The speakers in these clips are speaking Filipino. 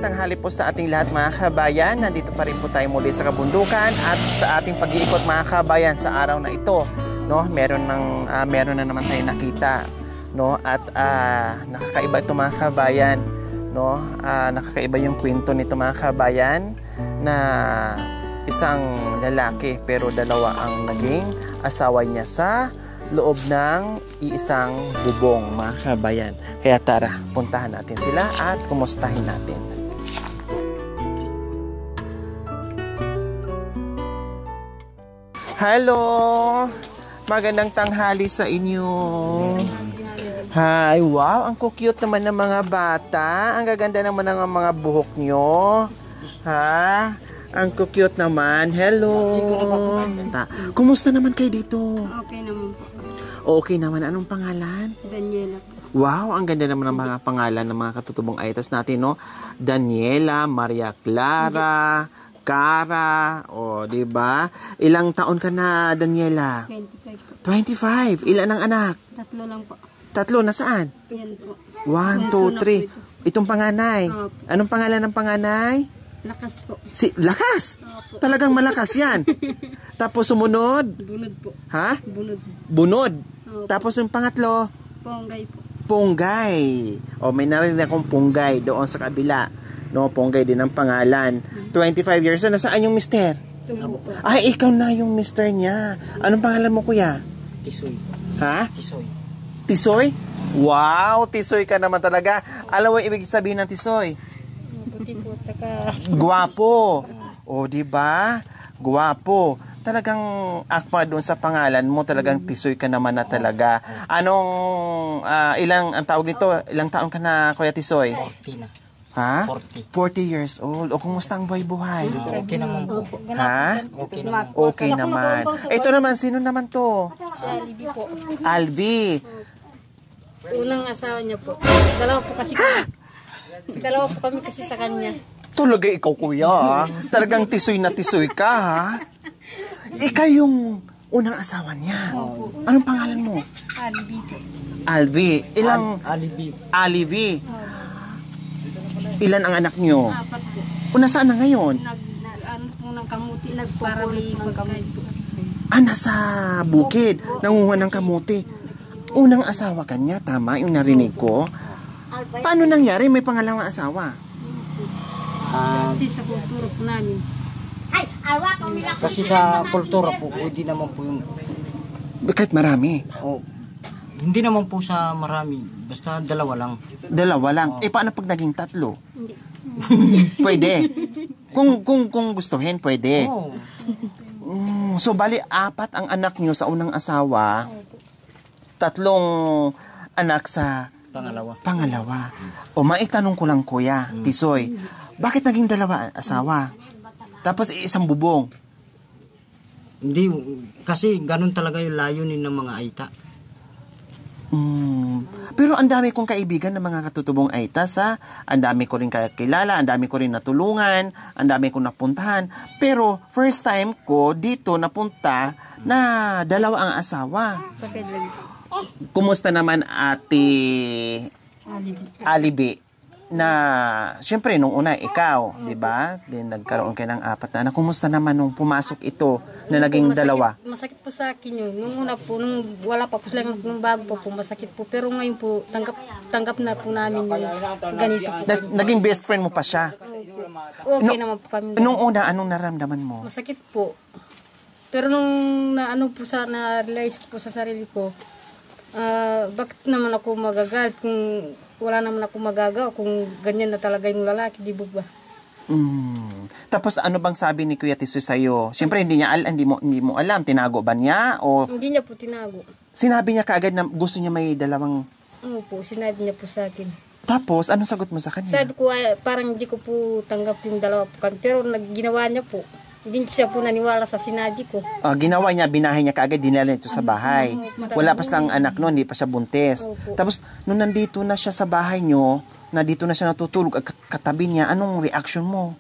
tanghali po sa ating lahat mga kabayan. Nandito pa rin po tayo muli sa kabundukan at sa ating pag-iikot mga kabayan sa araw na ito. No, meron na naman tayo nakita, no? At nakakaiba ito mga kabayan, no? Nakakaiba yung kwento nito mga kabayan na isang lalaki pero dalawa ang naging asawa niya sa loob ng iisang bubong mga kabayan. Kaya tara, puntahan natin sila at kumustahin natin. Hello! Magandang tanghali sa inyo. Hi! Wow! Ang cute naman ng mga bata. Ang gaganda naman ng mga buhok nyo. Ha? Ang cute naman. Hello! Kumusta naman kayo dito? Okay naman po. Okay naman. Anong pangalan? Daniela po. Wow, ang ganda naman ng mga pangalan ng mga katutubong aitas natin, no? Daniela, Maria Clara, Cara, di ba? Ilang taon ka na, Daniela? 25 po. 25. Ilan ang anak? 3 lang po. 3, nasaan? Yan po. 1, 2, 3. Itong panganay. Anong pangalan ng panganay? Lakas po. Lakas? Talagang malakas yan. Tapos sumunod? Bunod po. Ha? Bunod. Bunod. Opo. Tapos yung pangatlo? Ponggay po. Punggay. May narinig akong Punggay doon sa kabila. No, Punggay din ang pangalan. 25 years na. Nasaan yung mister? Tumbo po. Ay, ikaw na yung mister niya. Anong pangalan mo, kuya? Tisoy. Ha? Tisoy. Tisoy? Wow, Tisoy ka naman talaga. Alam mo ibig sabihin ng Tisoy? Puti po. Saka... Guwapo. Di ba? Guwapo. Talagang akma doon sa pangalan mo, talagang Tisoy ka naman na talaga. Anong, ilang, ang tawag nito, ilang taon ka na, Kuya Tisoy? 40 na. Ha? 40. 40 years old. Kumusta ang buhay-buhay? Okay naman po. Ha? Okay naman. Okay naman. Ito naman, sino naman to? Si Alibi po. Alvi. Unang asawa niya po. Dalawa po kasi Dalawa po kami kasi sa kanya. Talaga ikaw, kuya, ha? Talagang Tisoy na Tisoy ka, ha? Ikaw yung unang asawa niya. Opo. Anong pangalan mo? Alibi po. Alvi. Ilang... Alibi. Alivi. Ilan ang anak niyo? 4 po. Nasaan na ngayon? Ano po ng kamuti. Para may pagkamuti po. Nasa bukid. Nanguha ng kamuti. Unang asawa kanya, tama? Yung narinig ko. Paano nangyari? May pangalawang asawa? Kasi sa kultura po namin. Kasi sa kultura po, pwede naman po yung... Kahit marami. Hindi naman po sa marami. Basta dalawa lang. Dalawa lang. Paano pag naging 3? Pwede. Kung gustuhin, pwede. So, bali, 4 ang anak nyo sa unang asawa. 3 anak sa pangalawa. Maitanong ko lang, Kuya Tisoy. Bakit naging 2 asawa? Tapos isang bubong. Hindi, kasi ganun talaga yung layunin ng mga aita. Pero ang dami kong kaibigan ng mga katutubong aitas, ha? Ang dami ko rin kakilala, ang dami ko rin natulungan, ang dami kong napuntahan. Pero first time ko dito napunta na 2 ang asawa. Kumusta naman Ate Alibi? Na, siyempre, nung una, ikaw, di ba? Then, nagkaroon kayo ng 4 na anak. Kumusta naman nung pumasok ito na naging 2? Masakit po sa akin yun. Nung una po, nung wala pa po sila, nung bago po, masakit po. Pero ngayon po, tanggap na po namin yung ganito po. Naging best friend mo pa siya? Okay naman po kami. Nung una, anong naramdaman mo? Masakit po. Pero nung na-realize ko po sa sarili ko, bakit naman ako magagalit kung wala naman ako magagawa kung ganyan na talaga yung lalaki, di ba? Tapos ano bang sabi ni Kuya Tisoy sa'yo? Siyempre hindi mo alam, tinago ba niya? O Hindi niya po tinago. Sinabi niya kaagad na gusto niya may 2? Ano po, sinabi niya po sa akin. Tapos, anong sagot mo sa kanya? Sabi ko, parang hindi ko po tanggap yung 2 po kami. Pero ginawa niya po. Hindi siya po naniwala sa sinabi ko. Ginawa niya, binahay niya kaagad, dinala ito sa bahay. Wala pa silang anak noon, hindi pa siya buntis. Tapos, nung nandito na siya sa bahay niyo, nandito na siya natutulog, katabi niya, anong reaction mo?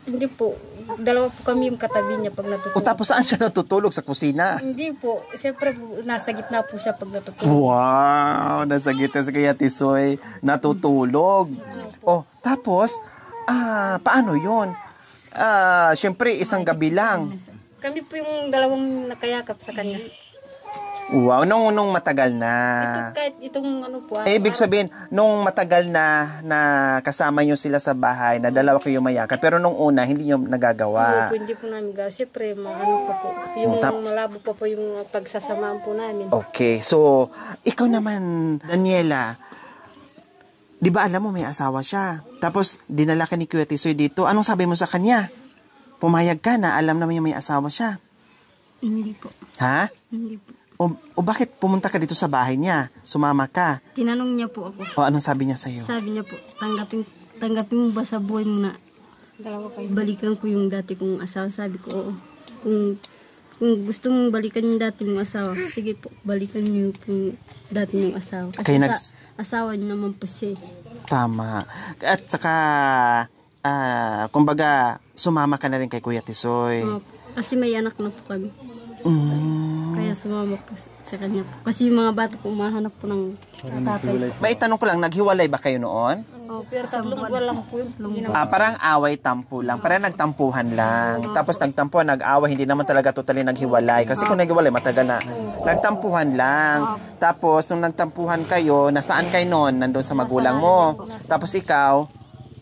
Hindi po. 2 po kami yung katabi niya pag natutulog. Tapos saan siya natutulog? Sa kusina? Hindi po. Siyempre po, nasa gitna po siya pag natutulog. Wow! Nasa gitna si Kuya Tisoy natutulog. Tapos, Paano yun? Siyempre, isang gabi lang. Kami po yung dalawang nakayakap sa kanya. Wow, nung matagal na. Kahit itong ano po. Ibig sabihin, nung matagal na kasama nyo sila sa bahay, na dalawa kayo mayakap, pero nung una, hindi nyo nagagawa. Hindi po namin gawin. Siyempre, ano pa po. Yung malabo pa po yung pagsasamaan po namin. Okay, so, ikaw naman, Daniela, di ba alam mo may asawa siya? Tapos, dinala ka ni Kuya Tisoy dito. Anong sabi mo sa kanya? Pumayag ka na, alam naman yung may asawa siya. Hindi po. Ha? Hindi po. O bakit pumunta ka dito sa bahay niya? Sumama ka? Tinanong niya po ako. O anong sabi niya sa'yo? Sabi niya po, tanggapin mo ba sa buhay mo na balikan ko yung dati kong asawa? Sabi ko, oo. Kung gusto mong balikan yung dati mong asawa, sige po, balikan niyo yung dati mong asawa. Kasi asawa niyo naman po siya. Tama. At saka, kumbaga, sumama ka na rin kay Kuya Tisoy. Kasi may anak na po kami. Kaya sumama po sa kanya po. Kasi yung mga bata po umahanap po ng tatay. May tanong ko lang, naghiwalay ba kayo noon? Pero tatlong buwan lang po yung Parang away-tampo lang. Parang nagtampuhan lang. Tapos nagtampuhan, nag-away. Hindi naman talaga totally naghiwalay. Kasi kung naghiwalay, matagal na. Nagtampuhan lang. Tapos, nung nagtampuhan kayo, nasaan kayo noon? Nandun sa magulang mo. Tapos ikaw,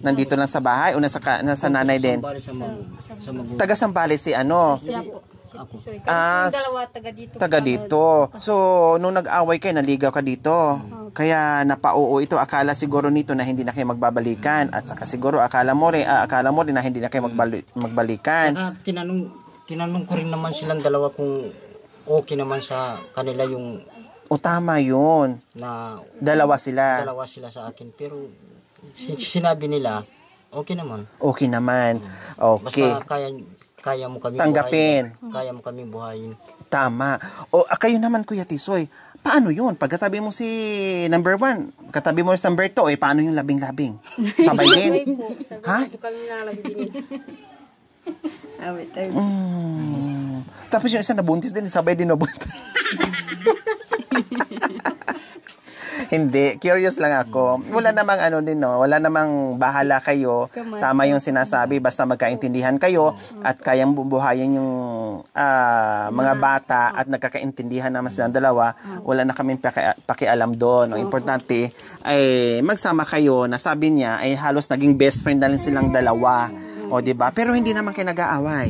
nandito lang sa bahay o nasa nanay din? Taga Sambales si ano? siya po. Dalawa, taga dito. So, nung nag-away kayo, naligaw ka dito. Kaya napauo ito. Akala siguro nito na hindi na kayo magbabalikan. At saka siguro akala mo rin na hindi na kayo magbalikan. Saka tinanong ko rin naman silang dalawa kung okay naman sa kanila yung O tama yun. na Dalawa sila. sa akin. Pero sinabi nila, okay naman. Okay naman. Okay. Basta kaya mo kami Tanggapin. buhayin. Kaya mo kami buhayin. Tama. O kayo naman, Kuya Tisoy, paano yun? Pagkatabi mo si number 1, katabi mo si number 2, paano yung labing-labing? Sabay din? Ha? Kami nalabingin. Tapos yung isa nabuntis din, sabay din nabuntis. Hindi, curious lang ako. Wala namang wala namang bahala kayo. Tama yung sinasabi, basta magkaintindihan kayo at kayang bubuhayin yung mga bata at nagkakaintindihan naman silang dalawa, wala na kaming pakialam doon. Ang importante ay magsama kayo, na sabi niya ay halos naging best friend na rin silang dalawa. O diba? Pero hindi naman kayo nag-aaway.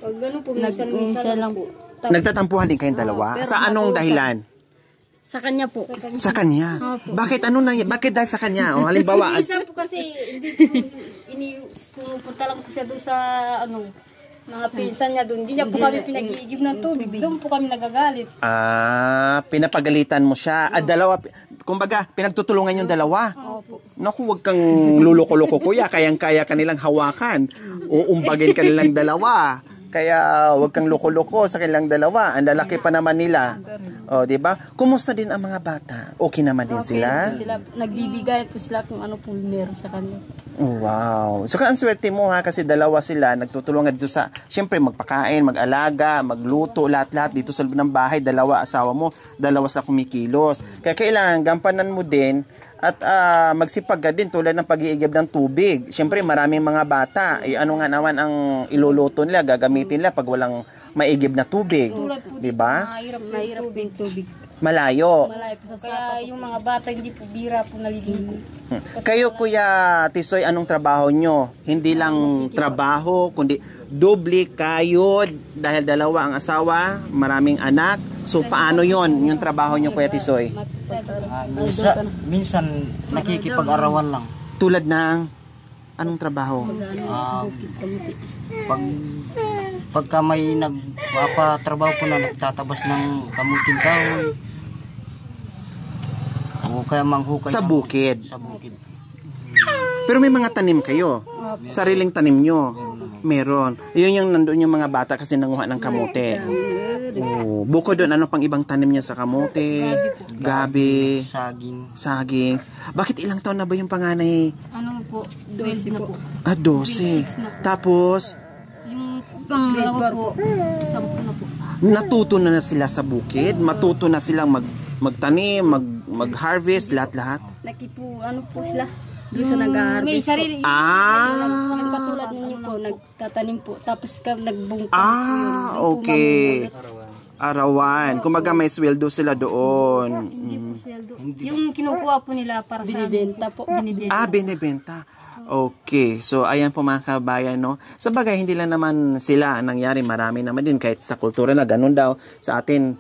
Pag gano'n po, minsan lang po. Nagtatampuhan din kayong dalawa? Sa anong dahilan? Sa kanya po. Sa kanya? Bakit bakit dahil sa kanya? O halimbawa, Minsan po kasi, hindi po pupunta lang po siya doon sa, mga pinsan niya doon. Hindi niya po kami pinag-iigib ng tubig. Doon po kami nagagalit. pinapagalitan mo siya. At dalawa, kumbaga, pinagtutulungan yung dalawa. Opo. Naku, huwag kang luloko-loko, kuya. Kayang-kaya kanilang hawakan. Uumbagin kanilang dalawa. Kaya huwag kang loko-loko sa kanilang dalawa. Ang lalaki pa naman nila. O, di ba? Kumusta din ang mga bata? Okay naman din sila? Sila, nagbibigay po sila kung ano po meron sa kanila. Wow. So, ang swerte mo ha, kasi dalawa sila, nagtutulungan dito sa, siyempre, magpakain, mag-alaga, magluto, lahat-lahat dito sa loob ng bahay. Dalawa, asawa mo, dalawa sila kumikilos. Kaya kailangan, gampanan mo din at magsipag ka din tulad ng pag-iigib ng tubig. Siyempre, maraming mga bata. Ano nga naman ang iluluto nila, gagamitin nila pag walang maigib na tubig. Di ba? Mahirap po yung tubig. Malayo. Malayo po sa kaya yung mga bata hindi po bira po naliligo. Kayo, Kuya Tisoy, anong trabaho nyo? Hindi lang trabaho, kundi doble kayod dahil dalawa ang asawa, maraming anak. So, paano yon yung trabaho nyo, Kuya Tisoy? Minsan nakikipag-arawan lang. Tulad ng anong trabaho? Pagka may nagpapatrabaho po na nagtatabas ng kamuting kahoy o kaya manghukay Sa bukid. sa bukid. Pero may mga tanim kayo. Sariling tanim nyo. Meron. Yun yung nandun yung mga bata kasi nanguha ng kamote. Oh, bukod doon, ano pang ibang tanim nyo sa kamote? Gabi. Saging. Bakit ilang taon na ba yung panganay? Ano po? 12 na po. 12. Tapos, Yung pangalawa po, 10 na po. natuto na sila sa bukid. Matuto na silang magtanim, mag-harvest, lahat-lahat. Ano po sila? Doon sa nag-harvest. May sarili. Katulad ninyo po, nagtatanim po. Tapos nagbungkang Okay. Arawan. Kumaga may sweldo sila doon. Yung kinukuha po nila para sa binibenta po. Binibenta. Okay. So, ayan po mga kabayan, no? Sa bagay, hindi lang naman sila ang nangyari. Marami naman din. Kahit sa kultura na ganun daw. Sa atin,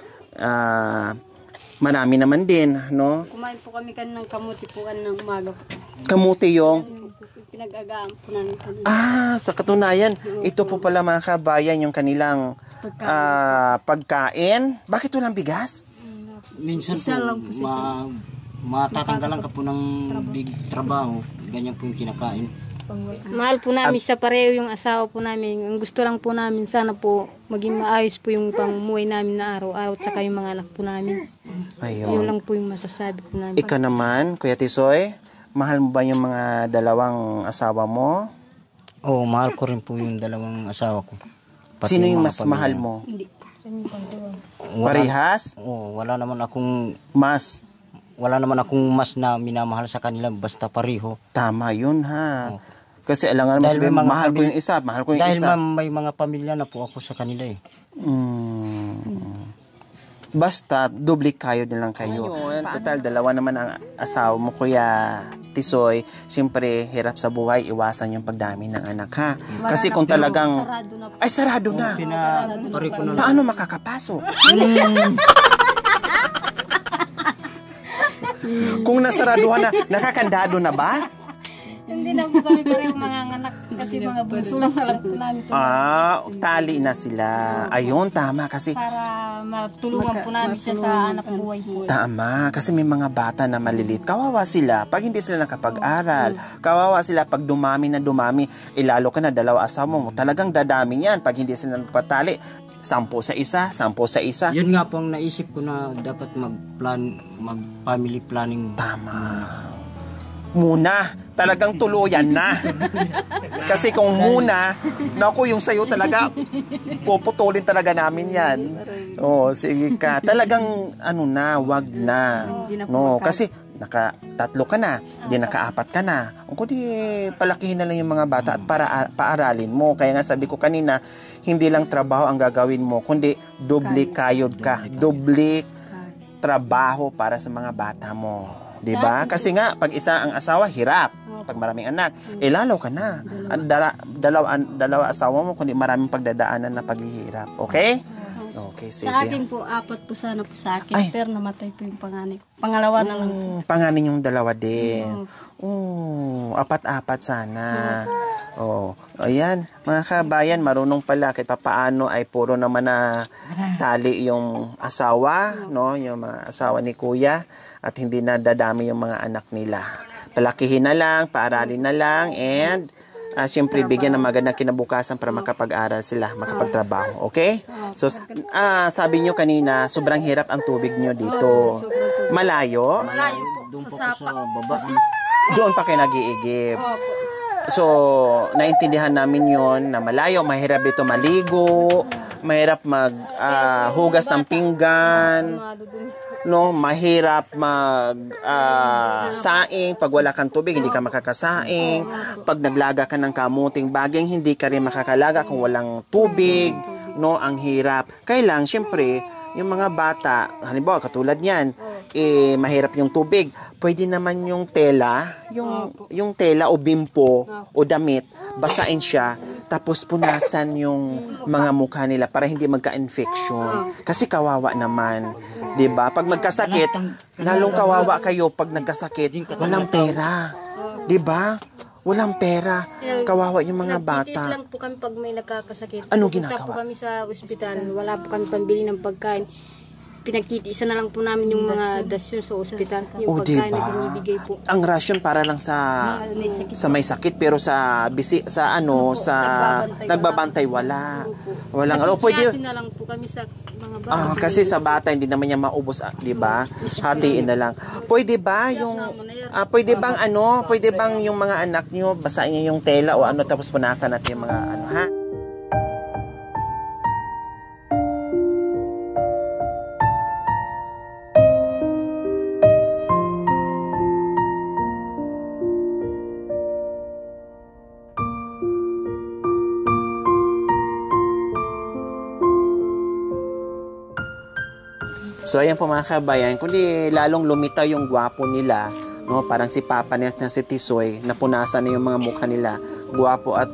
marami naman din, no? Kumain po kami ng kamuti po ng umaga po. Kamuti yung... Pinag-agaan po namin kami. Sa katunayan, ito po pala mga kabayan yung kanilang pagkain. Bakit walang bigas? Minsan Isa lang po, po sa matatanggalan ka po ng big trabaho. Ganyan po yung kinakain. Mahal po namin sa pareho yung asawa po namin. Ang gusto lang po namin sana po maging maayos po yung pamumuhay namin na araw-araw at saka yung mga anak po namin. Yun Ayun. lang po yung masasabi po namin. Ika naman, Kuya Tisoy, mahal mo ba yung mga dalawang asawa mo? Oo, mahal ko rin po yung dalawang asawa ko. Pati Sino yung mga mas pamilya. mahal mo? Wala- Parehas? Oo, wala naman akong mas na minamahal sa kanila basta pareho. Tama yun ha. Kasi alangan naman Dahil sabihin, may mga mahal ko pamilya- yung isa, mahal ko yung Dahil isa. may mga pamilya na po ako sa kanila eh. Basta, doble kayo din lang kayo. Ngayon, total, dalawa naman ang asawa mo, Kuya Tisoy. Siyempre, hirap sa buhay, iwasan yung pagdami ng anak, ha? Kasi kung talagang... Ay, sarado na! Pare ko na Paano makakapasok? Kung nasaraduhan na, nakakandado na ba? Hindi na po kami pareho mga anak kasi mga bunso lang alam po namin. Tali na sila. Ayun, tama. Kasi Para matulungan po namin siya sa anak buhay po. tama, kasi may mga bata na malilit. Kawawa sila pag hindi sila nakapag-aral. Kawawa sila pag dumami na dumami. Lalo ka na, dalawa asawa mo. Talagang dadami yan pag hindi sila nagpatali. 10 sa isa, 10 sa isa. Yun nga po ang naisip ko na dapat mag-family planning. Tama. Muna, talagang tuluyan na. Kasi kung muna, naku, yung sayo talaga, puputulin talaga namin yan. Sige ka. Talagang, wag na. No, kasi, naka-3 ka na, di naka-4 ka na. Kung di, palakihin na lang yung mga bata at paaralin mo. Kaya nga sabi ko kanina, hindi lang trabaho ang gagawin mo, kundi doble kayod ka. Doble trabaho para sa mga bata mo. Diba? Kasi nga, pag isa ang asawa, hirap. Pag maraming anak, lalo ka na. Dalawa asawa mo, kundi maraming pagdadaanan na paghihirap. Okay? Okay, sige. Sa akin po, 4 po sana po sa akin. Pero namatay po yung panganay ko. Pangalawa na lang. Panganin yung dalawa din. 4-4 sana. Ayan, mga kabayan, marunong pala kahit papaano ay puro naman na tali yung asawa, no? Yung mga asawa ni Kuya at hindi na dadami yung mga anak nila. Palakihin na lang, paaralin na lang, and siyempre bigyan ng magandang kinabukasan para makapag-aral sila, makapagtrabaho. Okay? So, sabi nyo kanina, sobrang hirap ang tubig nyo dito. Malayo? Malayo po. Doon po Sa ko sa baba. Doon pa kayo nag-iigib. So, naintindihan namin yon na malayo, mahirap dito maligo, mahirap hugas ng pinggan, no, mahirap saing pag wala kang tubig, hindi ka makakasaing. Pag naglaga ka ng kamuting baging, hindi ka rin makakalaga kung walang tubig, no, ang hirap. Kailang syempre, yung mga bata, halimbawa katulad niyan, mahirap yung tubig. Pwede naman yung tela, yung tela o bimpo o damit, basain siya, tapos punasan yung mga mukha nila para hindi magka-infection. Kasi kawawa naman, 'di ba? Pag magkasakit, lalong kawawa kayo pag nagkasakit, walang pera. 'Di ba? Walang pera. Kawawa yung mga bata. Nagtitis lang po kami pag may nakakasakit. Anong Pupunta ginagawa? po kami sa ospital. Wala po kami pambili ng pagkain. Pinagtitiisa na lang po namin yung mga dasyon sa ospital. Yung pagkain diba? na binibigay po. Ang rasyon para lang sa may sakit, pero sa nagbabantay wala. Walang pwede. Hatiin na lang po kami sa mga bata. Kasi sa bata hindi naman niya maubos, 'di ba? Hatiin na lang. Pwede ba yung pwede bang yung mga anak niyo basahin niyo yung tela o tapos punasan natin yung mga ha? So ayan po mga kabayan, kundi lalong lumitaw yung gwapo nila, no? Parang si Papa niya na si Tisoy, napunasan na yung mga mukha nila. Gwapo at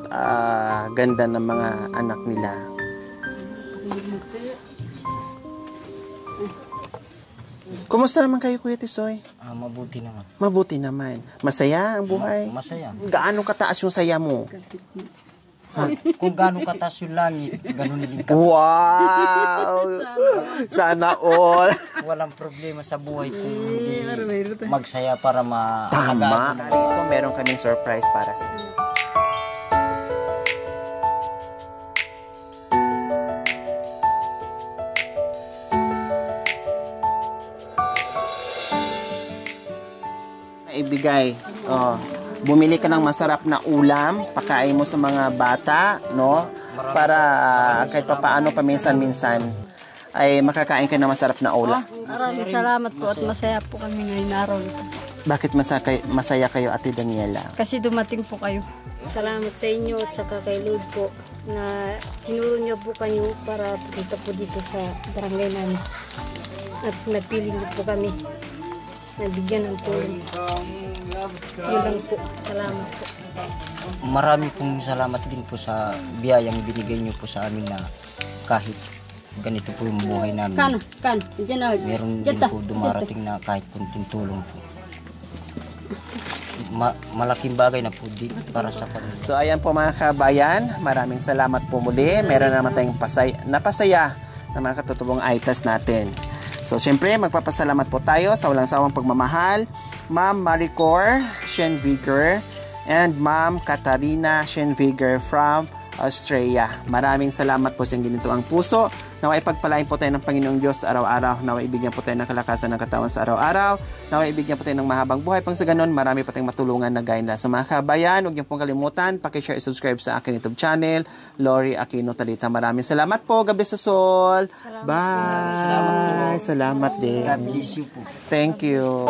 ganda ng mga anak nila. Kumusta naman kayo, Kuya Tisoy? Mabuti naman. Mabuti naman. Masaya ang buhay? Masaya. Gaano kataas yung saya mo? Kung gaano kataas yung langit, gano'n din kami. Wow! Sana all. Walang problema sa buhay kung hindi magsaya para Tama. Ito, meron kaming surprise para sa inyo. Ibigay. Oh, bumili ka ng masarap na ulam, pakain mo sa mga bata, no? Para kahit papaano paminsan-minsan ay makakain ka ng masarap na ulam. Maraming salamat po at masaya po kami ngayong araw nito. Bakit masaya kayo, Ate Daniela? Kasi dumating po kayo. Salamat sa inyo at saka kay Lord po na tinuro niyo po kayo para pumunta po dito sa barangay namin. At napiling niyo po kami. Nabigyan ng tulong. Yun lang po. Salamat po. Marami pong salamat din po sa biyayang binigay niyo po sa amin na kahit ganito po yung buhay namin. Diyan na. Meron din po dumarating na kahit kunting tulong po. Malaking bagay na po para sa pamilya. So ayan po mga kabayan, maraming salamat po muli. Meron naman tayong napasaya na mga katutubong itas natin. So siyempre magpapasalamat po tayo sa walang sawang pagmamahal, Ma'am Maricor Schenviger and Ma'am Katarina Schenviger from Australia. Maraming salamat po sa inyong ginituang puso. Naway pagpalain po tayo ng Panginoong Diyos araw-araw. Naway ibigyan po tayo ng kalakasan ng katawan sa araw-araw. Naway ibigyan po tayo ng mahabang buhay. Pang sa ganun, marami po tayong matulungan na gaya na sa mga kabayan. Huwag niyo pong kalimutan, pakishare, subscribe sa aking YouTube channel, Lori Aquino Talita. Maraming salamat po. God bless us all. Bye. Salamat din. God bless you po. Thank you.